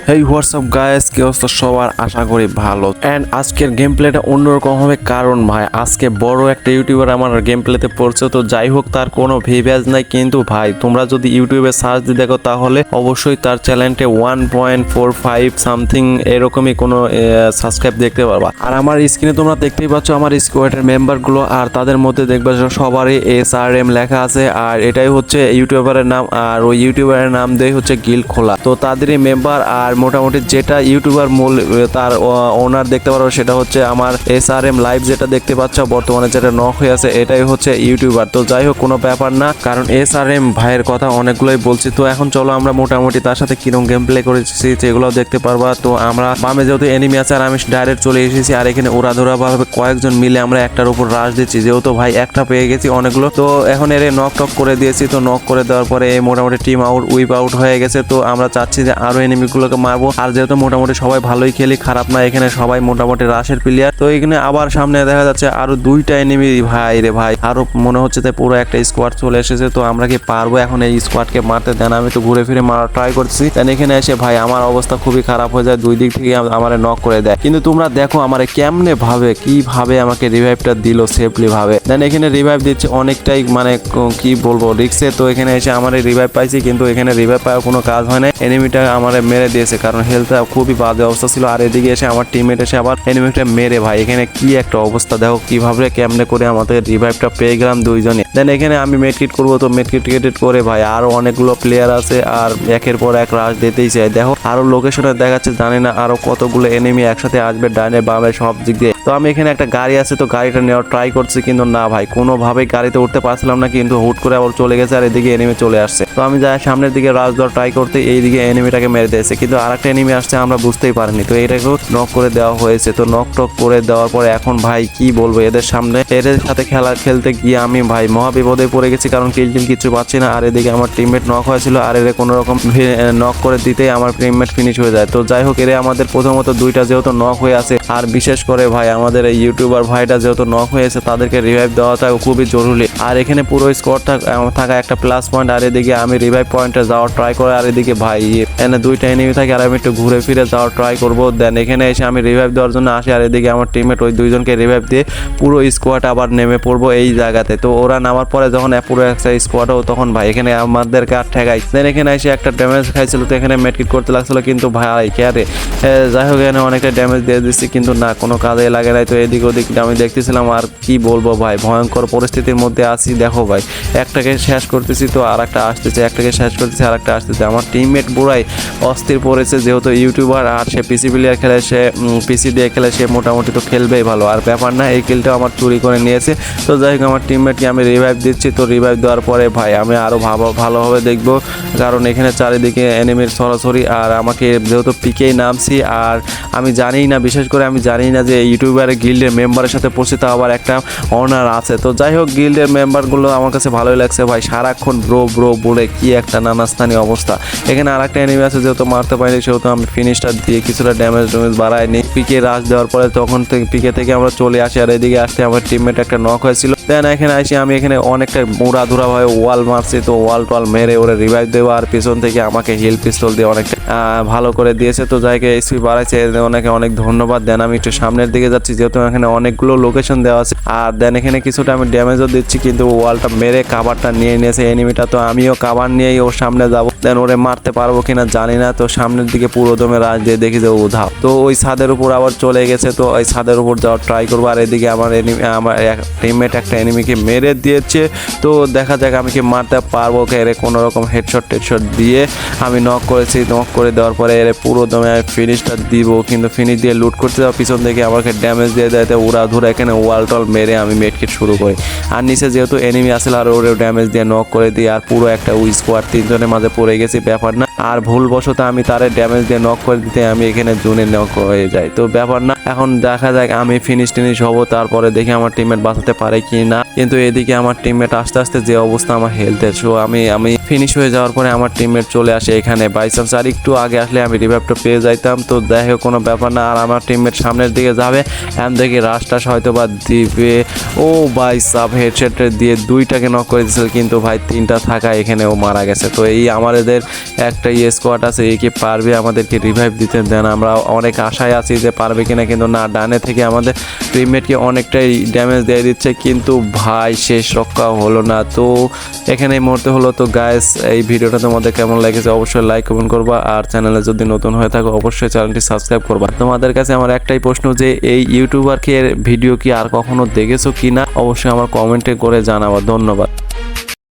হেই WhatsApp guys, কি অবস্থা সবার? আশা করি ভালো। এন্ড আজকের গেম প্লেটা অন্যরকম হবে, কারণ ভাই আজকে বড় একটা ইউটিউবার আমার গেম প্লেতে পড়ছে। তো যাই হোক, তার কোনো ভিউজ নাই, কিন্তু ভাই তোমরা যদি ইউটিউবে সার্চ দিয়ে দেখো তাহলে অবশ্যই তার চ্যানেলটা 1.45 সামথিং এরকমই কোনো সাবস্ক্রাইব দেখতে পারবা। আর আমার স্ক্রিনে তোমরা দেখতেই পাচ্ছ আমার স্কোয়াডের মেম্বারগুলো, আর তাদের মধ্যে দেখবে সবারই SRM লেখা আছে। আর এটাই হচ্ছে ইউটিউবারের নাম, আর ওই ইউটিউবারের নাম দিয়ে হচ্ছে গিল্ড খোলা। তো তাদেরই মেম্বার। আর মোটামুটি যেটা ইউটিউবার মূল তার ওনার দেখতে পারো সেটা হচ্ছে আমার SRM লাইভ, যেটা দেখতে পাচ্ছ বর্তমানে যেটা নক হয়ে আছে, এটাই হচ্ছে ইউটিউবার। তো যাই হোক, কোনো ব্যাপার না, কারণ SRM ভাইয়ের কথা অনেকগুলোই বলছি। তো এখন চলো আমরা মোটামুটি তার সাথে কিরকম গেম প্লে করেছি সেগুলো দেখতে পারবা। তো আমরা বামে যেহেতু এনিমি আছে আর আমি ডাইরেক্ট চলে এসেছি, আর এখানে ওরা ভাবে কয়েকজন মিলে আমরা একটার উপর রাশ দিচ্ছি, যেহেতু ভাই একটা পেয়ে গেছি অনেকগুলো। তো এখন এর নক টক করে দিয়েছি। তো নক করে দেওয়ার পরে মোটামুটি টিম আউট, উইপ আউট হয়ে গেছে। তো আমরা চাচ্ছি যে আরো এনিমিগুলোকে মারবো। আর যেহেতু মোটামুটি সবাই ভালোই খেলি, খারাপ না, এখানে সবাই মোটামুটি রাশের প্লেয়ার। তো এখানে আবার সামনে দেখা যাচ্ছে আরো দুইটা এনিমি। ভাই রে ভাই, আরো মনে হচ্ছে যে পুরো একটা স্কোয়াড চলে এসেছে। তো আমরা কি পারবো এখন এই স্কোয়াডকে মারতে? দেন আমি একটু ঘুরে ফিরে মারা ট্রাই করছি। দেন এখানে এসে ভাই আমার অবস্থা খুবই খারাপ হয়ে যায়, দুই দিক থেকে আমার নক করে দেয়। কিন্তু তোমরা দেখো আমার কেমনে ভাবে কিভাবে আমাকে রিভাইভটা দিল সেফলি ভাবে। দেন এখানে রিভাইভ দিচ্ছে অনেকটাই, মানে কি বলবো, রিক্সে। তো এখানে এসে আমার রিভাইভ পাইছি, কিন্তু এখানে রিভাইভ পাওয়ার কোনো কাজ হয় না, এনিমিটা আমার মেরে দিয়েছে, কারণ হেলথটা খুবই বাজে অবস্থা ছিল। আর এদিকে এসে আমার টিমমেট এসে আবার এনিমিটা মেরে, ভাই এখানে কি একটা অবস্থা দেখো কিভাবে কেমনে করে আমাদের রিভাইভটা পেয়ে গেলাম দুইজনে। দেন এখানে আমি মেডকিট করবো, তো মেডকিট করে ভাই আরো অনেকগুলো প্লেয়ার আছে, আর একের পর এক রাশ দিতেই চাই। দেখো আরো লোকেশনে দেখাচ্ছে, জানি না আরো কতগুলো এনিমি একসাথে আসবে ডাইনে বামে সব দিক দিয়ে। তো আমি এখানে একটা গাড়ি আছে, তো গাড়িটা নেওয়ার ট্রাই করছি, কিন্তু না ভাই কোনোভাবেই গাড়িতে উঠতে পারছিলাম না, কিন্তু হুট করে আবার চলে গেছে আর এদিকে এনিমি চলে আসছে। তো আমি যাই সামনের দিকে রাশ দেওয়ার ট্রাই করতে, এইদিকে এনিমিটাকে মেরে দিয়েছে, কিন্তু আরেকটা এনিমি আসছে আমরা বুঝতেই পারিনি। তো এটাকেও নক করে দেওয়া হয়েছে। তো নক টক করে দেওয়ার পরে এখন ভাই কি বলবো, এদের সামনে এদের সাথে খেলতে গিয়ে আমি ভাই মহা বিপদে পড়ে গেছি, কারণ কিল কিছু পাচ্ছি না। আর এদিকে আমার টিমমেট নক হয়েছিল, আর এর কোনো রকম নক করে দিতেই আমার টিমমেট ফিনিশ হয়ে যায়। তো যাই হোক, এরা আমাদের প্রথমত দুইটা যেহেতু নক হয়ে আছে, আর বিশেষ করে ভাই আমাদের এই ইউটিউবার ভাইটা যেহেতু নক হয়েছে, তাদেরকে রিভাইভ দেওয়াটা খুবই জরুরি। আর এখানে পুরো স্কোর থাকা একটা প্লাস পয়েন্ট। আর এদিকে আমি রিভাইভ পয়েন্টে যাওয়ার ট্রাই করে, আর এদিকে ভাই এখানে দুইটা এনিমি থাকে, আর আমি একটু ঘুরে ফিরে যাওয়ার ট্রাই করবো। দেন এখানে এসে আমি রিভাইভ দেওয়ার জন্য আসি, আর এদিকে আমার টিমমেট ওই দুইজনকে রিভাইভ দিয়ে পুরো স্কোয়াড আবার নেমে পড়বো এই জায়গাতে। তো ওরা নামার পরে যখন পুরো একটা স্কোয়াডও, তখন ভাই এখানে আমাদেরকে আর ঠেকাই। দেন এখানে এসে একটা ড্যামেজ খাইছিল, তো এখানে মেডকিট করতে লাগছিল, কিন্তু ভাই ক্যারে যাই হোক এখানে অনেকটা ড্যামেজ দিয়ে দিচ্ছি, কিন্তু না কোনো কাজে লাগে নাই। তো এদিক ওদিক আমি দেখতেছিলাম, আর কি বলবো ভাই, ভয়ঙ্কর পরিস্থিতির মধ্যে আছি। দেখো ভাই একটাকে শেষ করতেছি, তো আর একটা আসতেছে, একটাকে শেষ করতেছি, আর একটা আসতেছে। আমার টিমমেট বুড়াই অস্থির পড়েছে, যেহেতু ইউটিউবার আর সে পিসি প্লেয়ার খেলে, সে পিসি দিয়ে খেলে, সে মোটামুটি তো খেলবেই ভালো। আর ব্যাপার না, এই কিলটাও আমার চুরি করে নিয়েছে। তো যাই হোক আমার টিমমেটকে আমি রিভাইভ দিচ্ছি। তো রিভাইভ দেওয়ার পরে ভাই আমি আরও ভালোভাবে দেখবো, কারণ এখানে চারিদিকে এনিমির সরাসরি। আর আমাকে যেহেতু পিকেই নামছি, আর আমি জানি না, বিশেষ করে আমি জানি না যে ইউটিউবারের গিল্ডের মেম্বারের সাথে পরিচিত আবার একটা অনার আছে। তো যাই হোক, গিল্ডের মেম্বারগুলো আমার কাছে ভালোই লাগছে ভাই, সারাক্ষণ ব্রো বলে কি একটা নানাস্থানীয় অবস্থা। এখানে আর একটা এনিমি আছে, যেহেতু মারতে পারিনি সেহেতু আমি ফিনিশটা দিয়ে কিছুটা ড্যামেজ বাড়াইনি। পিকে রাশ দেওয়ার পরে তখন থেকে পিকে থেকে আমরা চলে আসি, আর এদিকে আসতে আমার টিমমেট একটা নক হয়েছিল। দেন এখানে আসি আমি এখানে অনেকটা মুড়াধুরা ভাবে ওয়াল মারছি। তো ওয়াল মেরে ওরে রিভাইভ দেবো, আর পিছন থেকে আমাকে হিল পিস্তল দিয়ে অনেকটা ভালো করে দিয়েছে। তো যাইকে এসপি বাড়াইছে, অনেক ধন্যবাদ। দেন আমি একটু সামনের দিকে যাচ্ছি, যেহেতু এখানে অনেকগুলো লোকেশন দেওয়া আছে। আর দেন এখানে কিছুটা আমি ড্যামেজও দিচ্ছি, কিন্তু ওয়ালটা মেরে কাভারটা নিয়ে নিয়েছে এনিমিটা। তো আমিও কাভার নিয়েই ওর সামনে যাবো। দেন ওরে মারতে পারবো কিনা জানি না। তো সামনের দিকে পুরো দমে রাজ দিয়ে দেখি যে উধাও। তো ওই ছাদের উপর আবার চলে গেছে, তো ওই ছাদের উপর যাওয়ার ট্রাই করবো। আর এদিকে আমার টিমমেট একটা এনিমিকে মেরে দিয়েছে। তো দেখা যাক আমি কি মারতে পারবো কে। এর কোনো রকম হেডশট দিয়ে আমি নক করেছি। নক করে দেওয়ার পরে এর পুরো দমে আমি ফিনিশটা দিব, কিন্তু ফিনিশ দিয়ে লুট করতে যাওয়া পিছন থেকে আমাকে ড্যামেজ দিয়ে দেয়। উড়াধুরা এখানে ওয়াল টল মেরে আমি মেডকিট শুরু করি। আর নিচে যেহেতু এনিমি আসলে আর ওরে ড্যামেজ দিয়ে নক করে দিই, আর পুরো একটা স্কোয়াড তিনজনের মাঝে পড়ে গেছি, ব্যাপার না। আর ভুলবশত আমি তারে ড্যামেজ দিয়ে নক করে দিতে আমি এখানে জোনে নক হয়ে যাই। তো ব্যাপার না, এখন দেখা যাক আমি ফিনিশ হবো, তারপরে দেখি আমার টিমমেট বাঁচাতে পারে কি না। কিন্তু এদিকে আমার টিমমেট আস্তে আস্তে যে অবস্থা আমার হেলথের, সো আমি ফিনিশ হয়ে যাওয়ার পরে আমার টিমমেট চলে আসে এখানে। বাই চান্স আর একটু আগে আসলে আমি রিভাইভটা পেয়ে যাইতাম। তো যাই হোক কোনো ব্যাপার না। আর আমার টিমমেট সামনের দিকে যাবে, এমন দেখি রাশটাস হয়তো বা দিবে। ও বাই সাব হেডশট দিয়ে দুইটাকে নক করে দিয়েছিল, কিন্তু ভাই তিনটা থাকা এখানে ও মারা গেছে। তো এই আমাদের একটা একটা স্কোয়াড আছে, এ কি পারবে আমাদেরকে রিভাইভ দিতে? দেন আমরা অনেক আশায় আছি যে পারবে কিনা, কিন্তু না, ডানে থেকে আমাদের টিমমেটকে অনেকটাই ড্যামেজ দিয়ে দিচ্ছে, কিন্তু ভাই শেষ রক্ষা হলো না। তো এখানে মরতে হলো। তো গাইস, এই ভিডিওটা তোমাদের কেমন লেগেছে অবশ্যই লাইক কমেন্ট করবা, আর চ্যানেলে যদি নতুন হয়ে থাকো অবশ্যই চ্যানেলটি সাবস্ক্রাইব করবা। তোমাদের কাছে আমার একটাই প্রশ্ন যে এই ইউটিউবারকে ভিডিও কি আর কখনো দেখেছো কিনা অবশ্যই আমার কমেন্টে করে জানাবা। ধন্যবাদ।